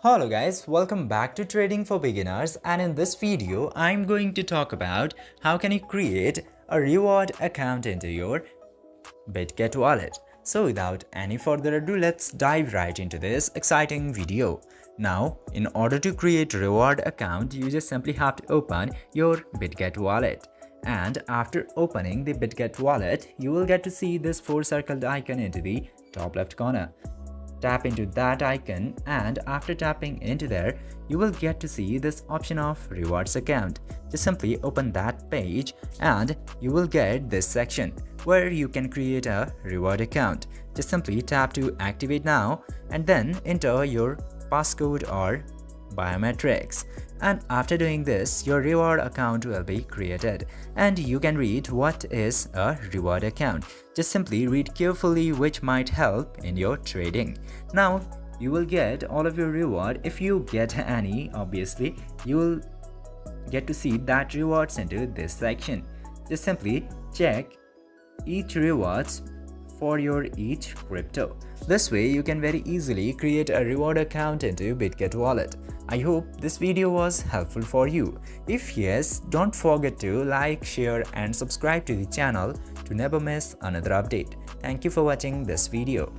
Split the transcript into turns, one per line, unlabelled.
Hello guys, welcome back to Trading for Beginners, and in this video I'm going to talk about how can you create a reward account into your Bitget wallet. So without any further ado, let's dive right into this exciting video. Now, in order to create reward account, you just simply have to open your Bitget wallet. And after opening the Bitget wallet, you will get to see this 4-circled icon into the top left corner. Tap into that icon, and after tapping into there, you will get to see this option of rewards account. Just simply open that page and you will get this section where you can create a reward account. Just simply tap to activate now and then enter your passcode or biometrics, and after doing this your reward account will be created. And you can read what is a reward account. Just simply read carefully, which might help in your trading. Now you will get all of your reward. If you get any, obviously you will get to see that rewards into this section. Just simply check each rewards for your each crypto. This way you can very easily create a reward account into Bitget wallet. I hope this video was helpful for you. If yes, don't forget to like, share and subscribe to the channel to never miss another update. Thank you for watching this video.